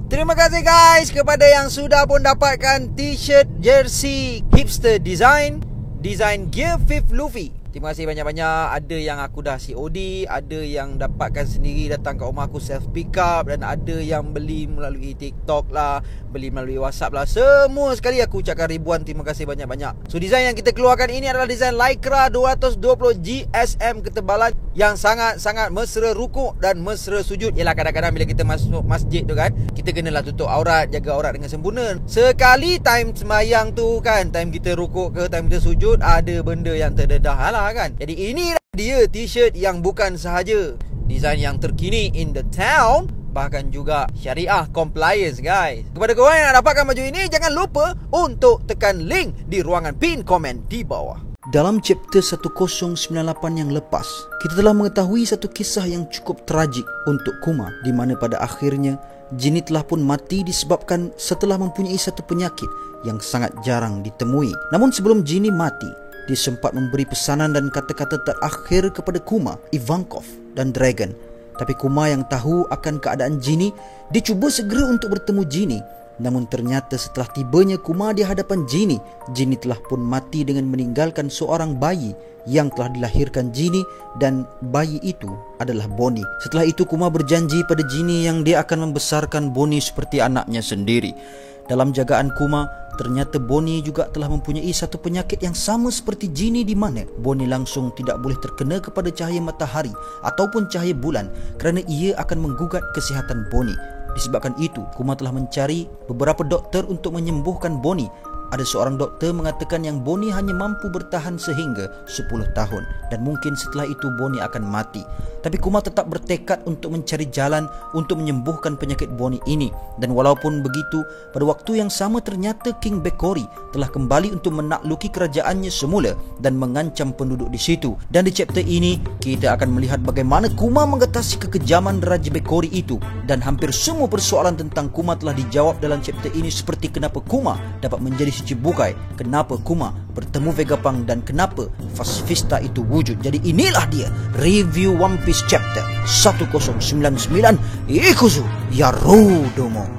Terima kasih guys kepada yang sudah pun dapatkan t-shirt jersey hipster design Gear 5 Luffy. Terima kasih banyak-banyak. Ada yang aku dah COD, ada yang dapatkan sendiri datang ke rumah aku self pick up, dan ada yang beli melalui TikTok lah, beli melalui WhatsApp lah. Semua sekali aku ucapkan ribuan terima kasih banyak-banyak. So design yang kita keluarkan ini adalah design Lycra 220 GSM ketebalan yang sangat-sangat mesra rukuk dan mesra sujud. Yalah, kadang-kadang bila kita masuk masjid tu kan, kita kenalah tutup aurat, jaga aurat dengan sempurna. Sekali time sembahyang tu kan, time kita rukuk ke time kita sujud, ada benda yang terdedah lah kan. Jadi inilah dia t-shirt yang bukan sahaja design yang terkini in the town, bahkan juga syariah compliance guys. Kepada korang yang nak dapatkan baju ini, jangan lupa untuk tekan link di ruangan pin komen di bawah. Dalam chapter 1098 yang lepas, kita telah mengetahui satu kisah yang cukup tragik untuk Kuma, di mana pada akhirnya Jinny telah pun mati disebabkan setelah mempunyai satu penyakit yang sangat jarang ditemui. Namun sebelum Jinny mati, dia sempat memberi pesanan dan kata-kata terakhir kepada Kuma, Ivankov dan Dragon. Tapi Kuma yang tahu akan keadaan Jinny, dia cuba segera untuk bertemu Jinny. Namun ternyata setelah tibanya Kuma di hadapan Jinny, Jinny telah pun mati dengan meninggalkan seorang bayi yang telah dilahirkan Jinny, dan bayi itu adalah Bonnie. Setelah itu Kuma berjanji pada Jinny yang dia akan membesarkan Bonnie seperti anaknya sendiri. Dalam jagaan Kuma, ternyata Bonnie juga telah mempunyai satu penyakit yang sama seperti Jinny, di mana Bonnie langsung tidak boleh terkena kepada cahaya matahari ataupun cahaya bulan kerana ia akan menggugat kesihatan Bonnie. Disebabkan itu, Kuma telah mencari beberapa doktor untuk menyembuhkan Bonnie. Ada seorang doktor mengatakan yang Bonnie hanya mampu bertahan sehingga 10 tahun dan mungkin setelah itu Bonnie akan mati. Tapi Kuma tetap bertekad untuk mencari jalan untuk menyembuhkan penyakit Bonnie ini. Dan walaupun begitu, pada waktu yang sama ternyata King Bekori telah kembali untuk menakluki kerajaannya semula dan mengancam penduduk di situ. Dan di chapter ini kita akan melihat bagaimana Kuma mengatasi kekejaman Raja Bekori itu, dan hampir semua persoalan tentang Kuma telah dijawab dalam chapter ini, seperti kenapa Kuma dapat menjadi si Cibukai, kenapa Kuma bertemu Vegapunk, dan kenapa Fast-Vista itu wujud. Jadi inilah dia review One Piece chapter 1099 Ikuzu Yarudomo.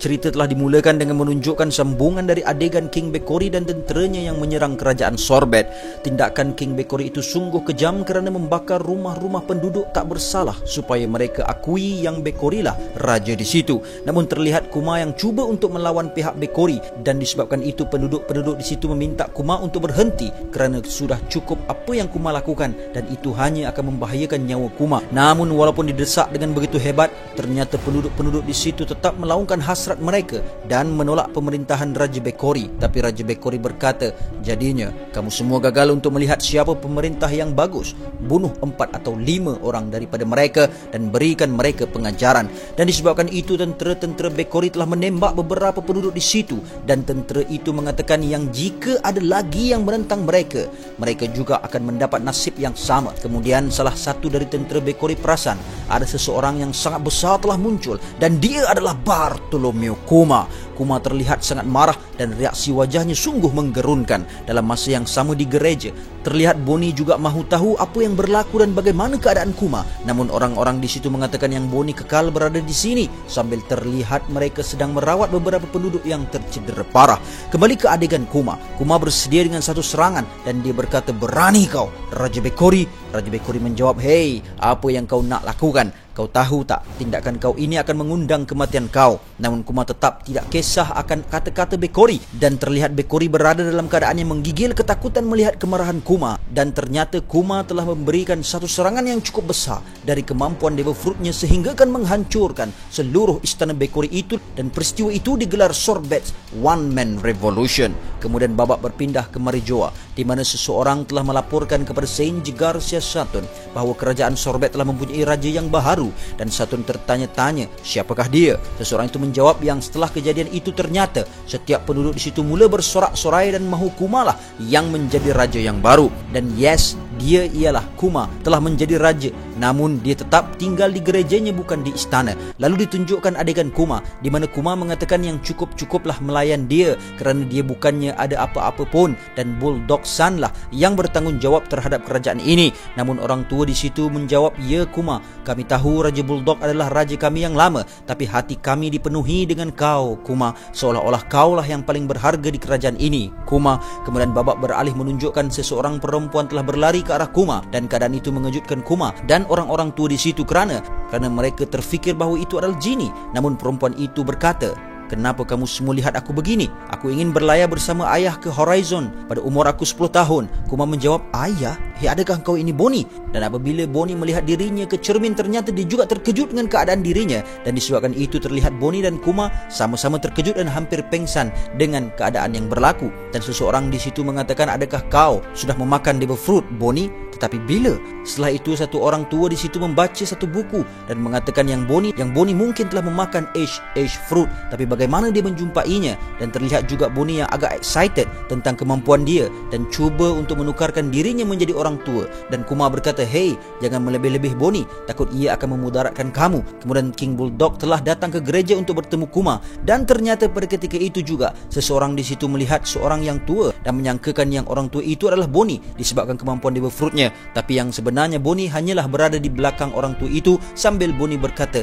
Cerita telah dimulakan dengan menunjukkan sambungan dari adegan King Bekori dan tenteranya yang menyerang kerajaan Sorbet. Tindakan King Bekori itu sungguh kejam kerana membakar rumah-rumah penduduk tak bersalah supaya mereka akui yang Bekori lah raja di situ. Namun terlihat Kuma yang cuba untuk melawan pihak Bekori, dan disebabkan itu penduduk-penduduk di situ meminta Kuma untuk berhenti kerana sudah cukup apa yang Kuma lakukan dan itu hanya akan membahayakan nyawa Kuma. Namun walaupun didesak dengan begitu hebat, ternyata penduduk-penduduk di situ tetap melaungkan hasrat mereka dan menolak pemerintahan Raja Bekori. Tapi Raja Bekori berkata, jadinya kamu semua gagal untuk melihat siapa pemerintah yang bagus. Bunuh 4 atau 5 orang daripada mereka dan berikan mereka pengajaran. Dan disebabkan itu tentera-tentera Bekori telah menembak beberapa penduduk di situ, dan tentera itu mengatakan yang jika ada lagi yang menentang mereka, mereka juga akan mendapat nasib yang sama. Kemudian salah satu dari tentera Bekori perasan ada seseorang yang sangat besar telah muncul, dan dia adalah Bartolomeo Kuma. Kuma terlihat sangat marah dan reaksi wajahnya sungguh menggerunkan. Dalam masa yang sama di gereja, terlihat Bonnie juga mahu tahu apa yang berlaku dan bagaimana keadaan Kuma. Namun orang-orang di situ mengatakan yang Bonnie kekal berada di sini, sambil terlihat mereka sedang merawat beberapa penduduk yang tercedera parah. Kembali ke adegan Kuma. Kuma bersedia dengan satu serangan dan dia berkata, berani kau Raja Bekori? Raja Bekori menjawab, hei, apa yang kau nak lakukan? Kau tahu tak, tindakan kau ini akan mengundang kematian kau. Namun Kuma tetap tidak kisah akan kata-kata Bekori, dan terlihat Bekori berada dalam keadaan yang menggigil ketakutan melihat kemarahan Kuma. Dan ternyata Kuma telah memberikan satu serangan yang cukup besar dari kemampuan Devil Fruitnya sehingga akan menghancurkan seluruh istana Bekori itu, dan peristiwa itu digelar Sorbet's One Man Revolution. Kemudian babak berpindah ke Marijoa, di mana seseorang telah melaporkan kepada Saint Garcia Saturn bahawa kerajaan Sorbet telah mempunyai raja yang baharu, dan Saturn tertanya-tanya siapakah dia. Seseorang itu menjawab yang setelah kejadian itu ternyata setiap penduduk di situ mula bersorak-sorai dan mahu Kuma lah yang menjadi raja yang baru. Dan yes, Dia ialah Kuma, telah menjadi raja. Namun dia tetap tinggal di gerejanya, bukan di istana. Lalu ditunjukkan adegan Kuma di mana Kuma mengatakan yang cukup-cukuplah melayan dia kerana dia bukannya ada apa-apa pun dan Bulldog San lah yang bertanggungjawab terhadap kerajaan ini. Namun orang tua di situ menjawab, "Ya Kuma, kami tahu Raja Bulldog adalah raja kami yang lama, tapi hati kami dipenuhi dengan kau Kuma, seolah-olah kaulah yang paling berharga di kerajaan ini." Kuma kemudian babak beralih menunjukkan seseorang perempuan telah berlari ke arah Kuma dan keadaan itu mengejutkan Kuma dan orang-orang tua di situ kerana mereka terfikir bahawa itu adalah jini. Namun perempuan itu berkata, "Kenapa kamu semua lihat aku begini? Aku ingin berlayar bersama ayah ke Horizon pada umur aku 10 tahun. Kuma menjawab, "Ayah? Hei, adakah kau ini Bonnie?" Dan apabila Bonnie melihat dirinya ke cermin, ternyata dia juga terkejut dengan keadaan dirinya. Dan disebabkan itu terlihat Bonnie dan Kuma sama-sama terkejut dan hampir pengsan dengan keadaan yang berlaku. Dan seseorang di situ mengatakan, "Adakah kau sudah memakan devil fruit, Bonnie?" Tetapi bila? Setelah itu satu orang tua di situ membaca satu buku dan mengatakan yang Bonnie mungkin telah memakan H fruit, tapi bagaimana dia menjumpainya. Dan terlihat juga Bonnie yang agak excited tentang kemampuan dia dan cuba untuk menukarkan dirinya menjadi orang tua. Dan Kuma berkata, "Hei, jangan melebih-lebih Bonnie, takut ia akan memudaratkan kamu." Kemudian King Bulldog telah datang ke gereja untuk bertemu Kuma dan ternyata pada ketika itu juga seseorang di situ melihat seorang yang tua dan menyangkakan yang orang tua itu adalah Bonnie disebabkan kemampuan devil fruitnya. Tapi yang sebenarnya Bonnie hanyalah berada di belakang orang tua itu sambil Bonnie berkata,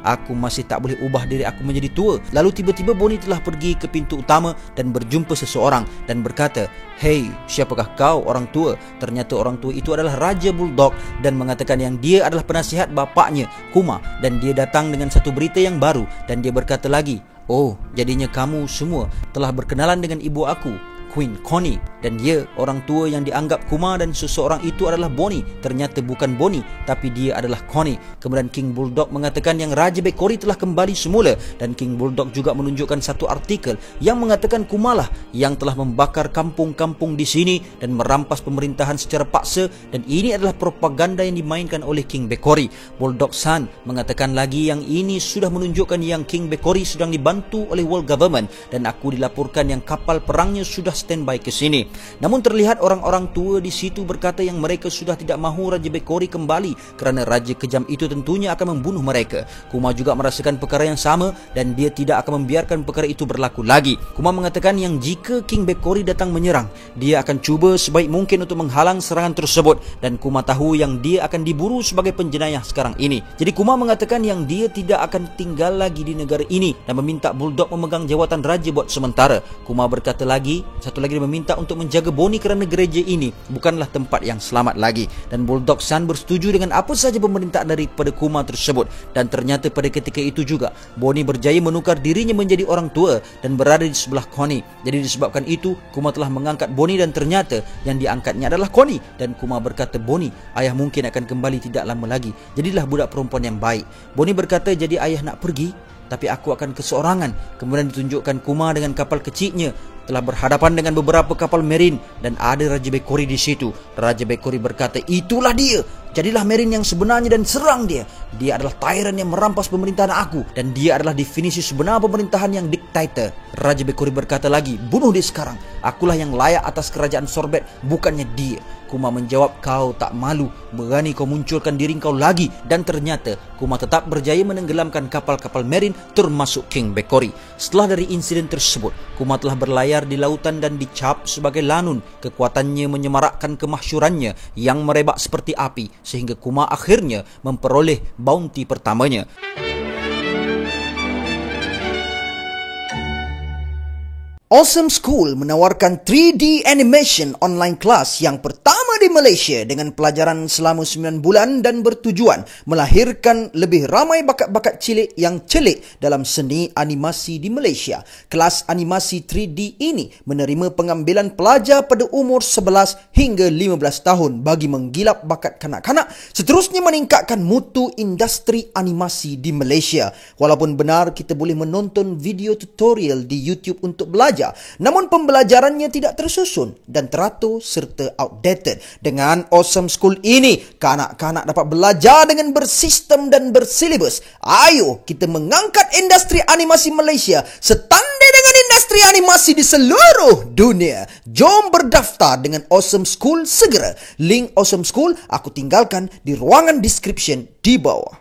"Aku masih tak boleh ubah diri aku menjadi tua." Lalu tiba-tiba Bonnie telah pergi ke pintu utama dan berjumpa seseorang dan berkata, "Hei, siapakah kau orang tua?" Ternyata orang tua itu adalah Raja Bulldog dan mengatakan yang dia adalah penasihat bapaknya Kuma dan dia datang dengan satu berita yang baru. Dan dia berkata lagi, "Oh, jadinya kamu semua telah berkenalan dengan ibu aku, Queen Connie." Dan dia orang tua yang dianggap Kuma dan seseorang itu adalah Bonnie. Ternyata bukan Bonnie, tapi dia adalah Connie. Kemudian King Bulldog mengatakan yang Raja Bekori telah kembali semula. Dan King Bulldog juga menunjukkan satu artikel yang mengatakan Kuma lah yang telah membakar kampung-kampung di sini dan merampas pemerintahan secara paksa. Dan ini adalah propaganda yang dimainkan oleh King Bekori. Bulldog San mengatakan lagi yang ini sudah menunjukkan yang King Bekori sedang dibantu oleh world government. Dan aku dilaporkan yang kapal perangnya sudah standby ke sini. Namun terlihat orang-orang tua di situ berkata yang mereka sudah tidak mahu Raja Bekori kembali kerana raja kejam itu tentunya akan membunuh mereka. Kuma juga merasakan perkara yang sama dan dia tidak akan membiarkan perkara itu berlaku lagi. Kuma mengatakan yang jika King Bekori datang menyerang, dia akan cuba sebaik mungkin untuk menghalang serangan tersebut. Dan Kuma tahu yang dia akan diburu sebagai penjenayah sekarang ini. Jadi Kuma mengatakan yang dia tidak akan tinggal lagi di negara ini dan meminta Bulldog memegang jawatan raja buat sementara. Kuma berkata lagi, satu lagi dia meminta untuk menjaga Bonnie kerana gereja ini bukanlah tempat yang selamat lagi. Dan Bulldog San bersetuju dengan apa saja pemerintahan daripada Kuma tersebut. Dan ternyata pada ketika itu juga Bonnie berjaya menukar dirinya menjadi orang tua dan berada di sebelah Connie. Jadi disebabkan itu Kuma telah mengangkat Bonnie dan ternyata yang diangkatnya adalah Connie. Dan Kuma berkata, "Bonnie, ayah mungkin akan kembali tidak lama lagi. Jadilah budak perempuan yang baik." Bonnie berkata, "Jadi ayah nak pergi, tapi aku akan keseorangan." Kemudian ditunjukkan Kuma dengan kapal kecilnya telah berhadapan dengan beberapa kapal marine dan ada Raja Bekori di situ. Raja Bekori berkata, "Itulah dia. Jadilah marine yang sebenarnya dan serang dia. Dia adalah tyrant yang merampas pemerintahan aku dan dia adalah definisi sebenar pemerintahan yang dictator." Raja Bekori berkata lagi, "Bunuh dia sekarang. Akulah yang layak atas kerajaan Sorbet, bukannya dia." Kuma menjawab, "Kau tak malu? Berani kau munculkan diri kau lagi?" Dan ternyata Kuma tetap berjaya menenggelamkan kapal-kapal marine termasuk King Bekori. Setelah dari insiden tersebut, Kuma telah berlayar di lautan dan dicap sebagai lanun. Kekuatannya menyemarakkan kemasyurannya yang merebak seperti api sehingga Kuma akhirnya memperoleh bounty pertamanya. Awesome School menawarkan 3D animation online class yang pertama di Malaysia dengan pelajaran selama 9 bulan dan bertujuan melahirkan lebih ramai bakat-bakat cilik yang celik dalam seni animasi di Malaysia. Kelas animasi 3D ini menerima pengambilan pelajar pada umur 11 hingga 15 tahun bagi menggilap bakat kanak-kanak, seterusnya meningkatkan mutu industri animasi di Malaysia. Walaupun benar kita boleh menonton video tutorial di YouTube untuk belajar, namun pembelajarannya tidak tersusun dan teratur serta outdated. Dengan Awesome School ini, kanak-kanak dapat belajar dengan bersistem dan bersilibus. Ayo kita mengangkat industri animasi Malaysia setandai dengan industri industri animasi di seluruh dunia. Jom berdaftar dengan Awesome School segera. Link Awesome School aku tinggalkan di ruangan description di bawah.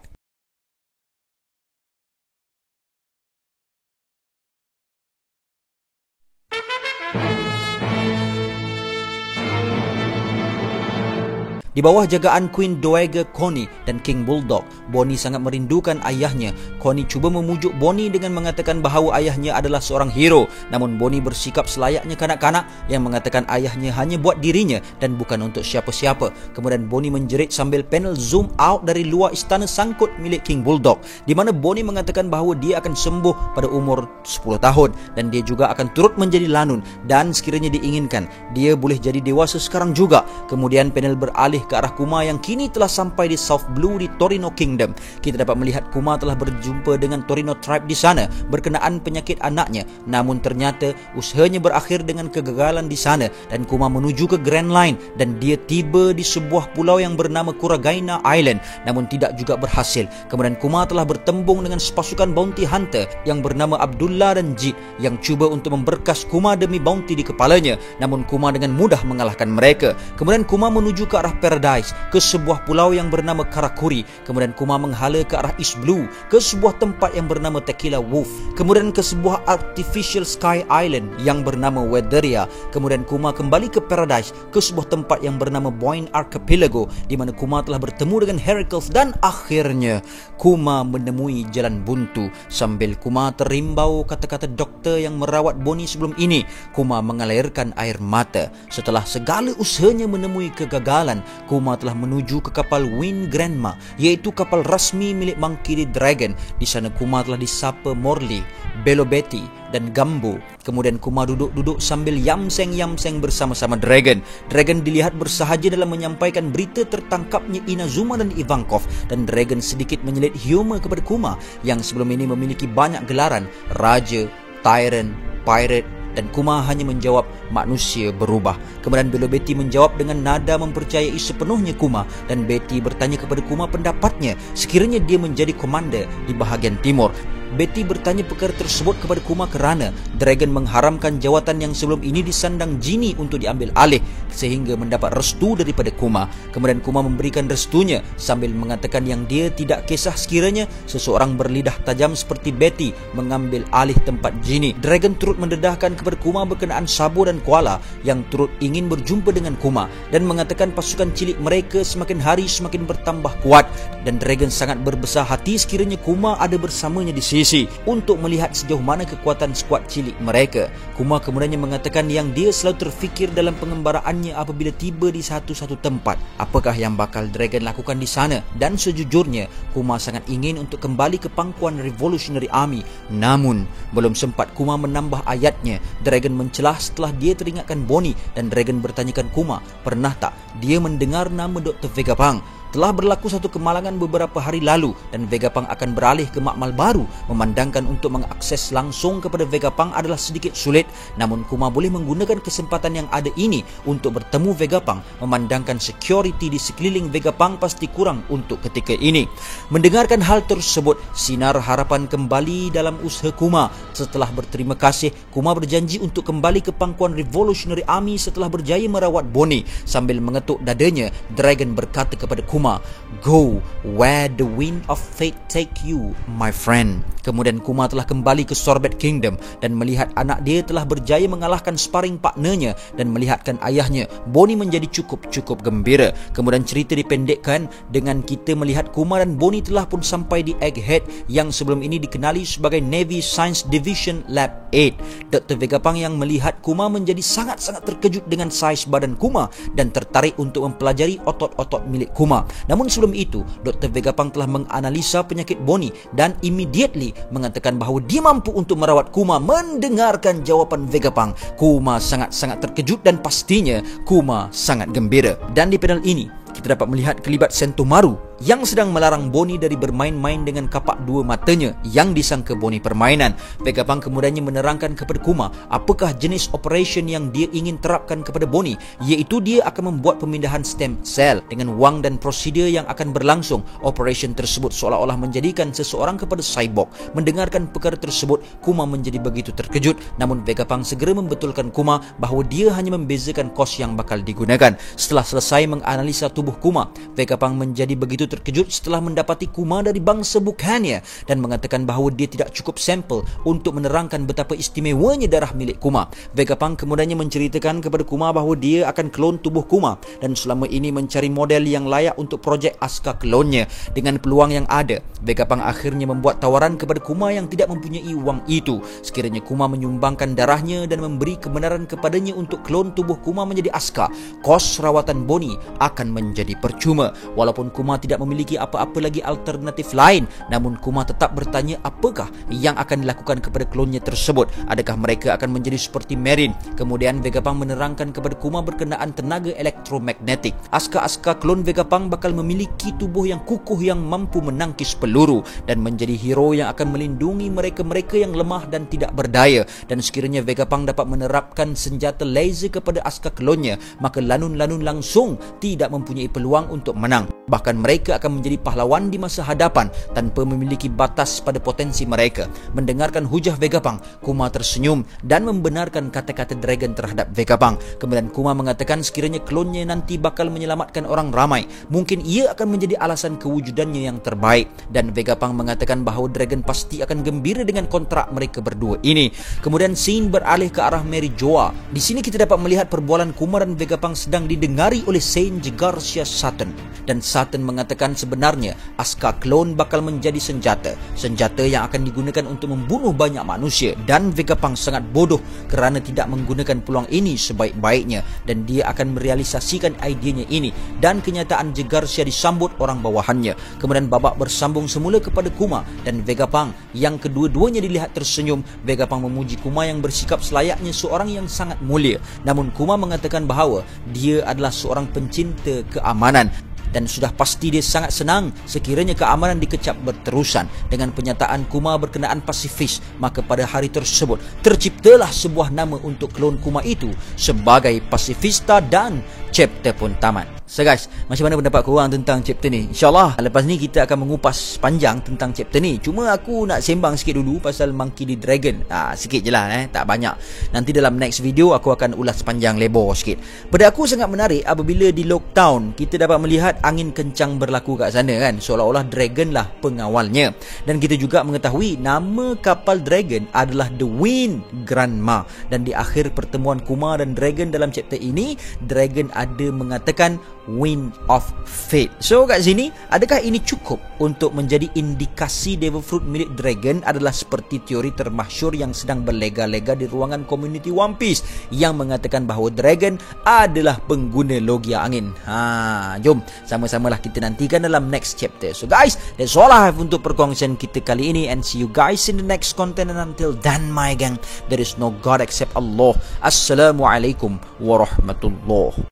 Di bawah jagaan Queen Dowager Connie dan King Bulldog, Bonnie sangat merindukan ayahnya. Connie cuba memujuk Bonnie dengan mengatakan bahawa ayahnya adalah seorang hero. Namun Bonnie bersikap selayaknya kanak-kanak yang mengatakan ayahnya hanya buat dirinya dan bukan untuk siapa-siapa. Kemudian Bonnie menjerit sambil panel zoom out dari luar istana sangkut milik King Bulldog, di mana Bonnie mengatakan bahawa dia akan sembuh pada umur 10 tahun dan dia juga akan turut menjadi lanun dan sekiranya diinginkan, dia boleh jadi dewasa sekarang juga. Kemudian panel beralih ke arah Kuma yang kini telah sampai di South Blue di Torino Kingdom. Kita dapat melihat Kuma telah berjumpa dengan Torino Tribe di sana berkenaan penyakit anaknya. Namun ternyata usahanya berakhir dengan kegagalan di sana dan Kuma menuju ke Grand Line dan dia tiba di sebuah pulau yang bernama Kuragaina Island namun tidak juga berhasil. Kemudian Kuma telah bertembung dengan sepasukan bounty hunter yang bernama Abdullah dan Jit yang cuba untuk memberkas Kuma demi bounty di kepalanya, namun Kuma dengan mudah mengalahkan mereka. Kemudian Kuma menuju ke arah Paradise, ke sebuah pulau yang bernama Karakuri. Kemudian Kuma menghala ke arah East Blue, ke sebuah tempat yang bernama Tequila Wolf. Kemudian ke sebuah artificial sky island yang bernama Weatheria. Kemudian Kuma kembali ke Paradise, ke sebuah tempat yang bernama Boyne Archipelago, di mana Kuma telah bertemu dengan Heracles dan akhirnya Kuma menemui jalan buntu. Sambil Kuma terimbau kata-kata doktor yang merawat Bonnie sebelum ini, Kuma mengalirkan air mata. Setelah segala usahanya menemui kegagalan, Kuma telah menuju ke kapal Wind Grandma, iaitu kapal rasmi milik Monkey D. Dragon. Di sana Kuma telah disapa Morley, Belo Betty dan Gambo. Kemudian Kuma duduk-duduk sambil yamseng-yamseng bersama-sama Dragon. Dragon dilihat bersahaja dalam menyampaikan berita tertangkapnya Inazuma dan Ivankov, dan Dragon sedikit menyelit humor kepada Kuma yang sebelum ini memiliki banyak gelaran, Raja, Tyrant, Pirate, dan Kuma hanya menjawab manusia berubah. Kemudian Belo Betty menjawab dengan nada mempercayai sepenuhnya Kuma, dan Betty bertanya kepada Kuma pendapatnya sekiranya dia menjadi komander di bahagian timur. Betty bertanya perkara tersebut kepada Kuma kerana Dragon mengharamkan jawatan yang sebelum ini disandang Genie untuk diambil alih sehingga mendapat restu daripada Kuma. Kemudian Kuma memberikan restunya sambil mengatakan yang dia tidak kisah sekiranya seseorang berlidah tajam seperti Betty mengambil alih tempat Genie. Dragon turut mendedahkan kepada Kuma berkenaan Sabo dan Koala yang turut ingin berjumpa dengan Kuma dan mengatakan pasukan cilik mereka semakin hari semakin bertambah kuat, dan Dragon sangat berbesar hati sekiranya Kuma ada bersamanya di sini untuk melihat sejauh mana kekuatan skuad cilik mereka. Kuma kemudiannya mengatakan yang dia selalu terfikir dalam pengembaraannya apabila tiba di satu-satu tempat, apakah yang bakal Dragon lakukan di sana. Dan sejujurnya Kuma sangat ingin untuk kembali ke pangkuan Revolutionary Army. Namun belum sempat Kuma menambah ayatnya, Dragon mencelah setelah dia teringatkan Bonnie, dan Dragon bertanyakan Kuma, pernah tak dia mendengar nama Dr. Vegapunk? Telah berlaku satu kemalangan beberapa hari lalu dan Vegapunk akan beralih ke makmal baru. Memandangkan untuk mengakses langsung kepada Vegapunk adalah sedikit sulit, namun Kuma boleh menggunakan kesempatan yang ada ini untuk bertemu Vegapunk. Memandangkan security di sekeliling Vegapunk pasti kurang untuk ketika ini. Mendengarkan hal tersebut, sinar harapan kembali dalam usaha Kuma. Setelah berterima kasih, Kuma berjanji untuk kembali ke pangkuan Revolutionary Army setelah berjaya merawat Bonnie. Sambil mengetuk dadanya, Dragon berkata kepada Kuma, "Go where the wind of fate take you, my friend." Kemudian Kuma telah kembali ke Sorbet Kingdom dan melihat anak dia telah berjaya mengalahkan sparring partnernya dan melihatkan ayahnya, Bonnie menjadi cukup gembira. Kemudian cerita dipendekkan dengan kita melihat Kuma dan Bonnie telah pun sampai di Egghead yang sebelum ini dikenali sebagai Navy Science Division Lab 8. Dr. Vegapunk yang melihat Kuma menjadi sangat-sangat terkejut dengan saiz badan Kuma dan tertarik untuk mempelajari otot-otot milik Kuma. Namun sebelum itu, Dr. Vegapunk telah menganalisa penyakit Bonnie dan immediately mengatakan bahawa dia mampu untuk merawat Kuma. Mendengarkan jawapan Vegapunk, Kuma sangat-sangat terkejut dan pastinya Kuma sangat gembira. Dan di panel ini, kita dapat melihat kelibat Sentomaru yang sedang melarang Bonnie dari bermain-main dengan kapak dua matanya yang disangka Bonnie permainan. Vegapunk kemudiannya menerangkan kepada Kuma apakah jenis operation yang dia ingin terapkan kepada Bonnie, iaitu dia akan membuat pemindahan stem cell dengan wang dan prosedur yang akan berlangsung. Operation tersebut seolah-olah menjadikan seseorang kepada cyborg. Mendengarkan perkara tersebut, Kuma menjadi begitu terkejut, namun Vegapunk segera membetulkan Kuma bahawa dia hanya membezakan kos yang bakal digunakan. Setelah selesai menganalisa tubuh Kuma, Vegapunk menjadi begitu terkejut setelah mendapati Kuma dari bangsa bukannya dan mengatakan bahawa dia tidak cukup sampel untuk menerangkan betapa istimewanya darah milik Kuma. Vegapunk kemudiannya menceritakan kepada Kuma bahawa dia akan klon tubuh Kuma dan selama ini mencari model yang layak untuk projek Asuka klonnya. Dengan peluang yang ada, Vegapunk akhirnya membuat tawaran kepada Kuma yang tidak mempunyai wang itu. Sekiranya Kuma menyumbangkan darahnya dan memberi kebenaran kepadanya untuk klon tubuh Kuma menjadi Asuka, kos rawatan Bonnie akan menjadi percuma. Walaupun Kuma tidak memiliki apa-apa lagi alternatif lain, namun Kuma tetap bertanya apakah yang akan dilakukan kepada klonnya tersebut. Adakah mereka akan menjadi seperti Marin? Kemudian Vegapunk menerangkan kepada Kuma berkenaan tenaga elektromagnetik. Asuka klon Vegapunk bakal memiliki tubuh yang kukuh yang mampu menangkis peluru dan menjadi hero yang akan melindungi mereka-mereka yang lemah dan tidak berdaya. Dan sekiranya Vegapunk dapat menerapkan senjata laser kepada Asuka klonnya, maka lanun-lanun langsung tidak mempunyai peluang untuk menang. Bahkan mereka akan menjadi pahlawan di masa hadapan tanpa memiliki batas pada potensi mereka. Mendengarkan hujah Vegapunk, Kuma tersenyum dan membenarkan kata-kata Dragon terhadap Vegapunk. Kemudian Kuma mengatakan sekiranya klonnya nanti bakal menyelamatkan orang ramai, mungkin ia akan menjadi alasan kewujudannya yang terbaik. Dan Vegapunk mengatakan bahawa Dragon pasti akan gembira dengan kontrak mereka berdua ini. Kemudian scene beralih ke arah Mary Joa. Di sini kita dapat melihat perbualan Kuma dan Vegapunk sedang didengari oleh Saint Garcia Saturn. Dan Saturn mengatakan sebenarnya Asuka klon bakal menjadi senjata yang akan digunakan untuk membunuh banyak manusia, dan Vegapunk sangat bodoh kerana tidak menggunakan peluang ini sebaik-baiknya dan dia akan merealisasikan idenya ini. Dan kenyataan Garcia disambut orang bawahannya. Kemudian babak bersambung semula kepada Kuma dan Vegapunk yang kedua-duanya dilihat tersenyum. Vegapunk memuji Kuma yang bersikap selayaknya seorang yang sangat mulia, namun Kuma mengatakan bahawa dia adalah seorang pencinta keamanan dan sudah pasti dia sangat senang sekiranya keamanan dikecap berterusan. Dengan penyataan Kuma berkenaan pasifis, maka pada hari tersebut terciptalah sebuah nama untuk klon Kuma itu sebagai Pasifista dan chapter pun tamat. So guys, macam mana pendapat korang tentang chapter ni? InsyaAllah lepas ni kita akan mengupas panjang tentang chapter ni. Cuma aku nak sembang sikit dulu pasal Monkey D. Dragon. Sikit je lah, tak banyak. Nanti dalam next video aku akan ulas panjang lebar sikit. Pada aku sangat menarik apabila di Lockdown kita dapat melihat angin kencang berlaku kat sana kan. Seolah-olah Dragon lah pengawalnya. Dan kita juga mengetahui nama kapal Dragon adalah The Wind Grandma. Dan di akhir pertemuan Kuma dan Dragon dalam chapter ini, Dragon ada mengatakan Wind of Fate. So kat sini, adakah ini cukup untuk menjadi indikasi Devil Fruit milik Dragon adalah seperti teori termasyhur yang sedang berlega-lega di ruangan community One Piece yang mengatakan bahawa Dragon adalah pengguna logia angin? Jom sama-samalah kita nantikan dalam next chapter. So guys, that's all I have untuk perkongsian kita kali ini, and see you guys in the next content. And until then my gang, there is no God except Allah. Assalamualaikum warahmatullahi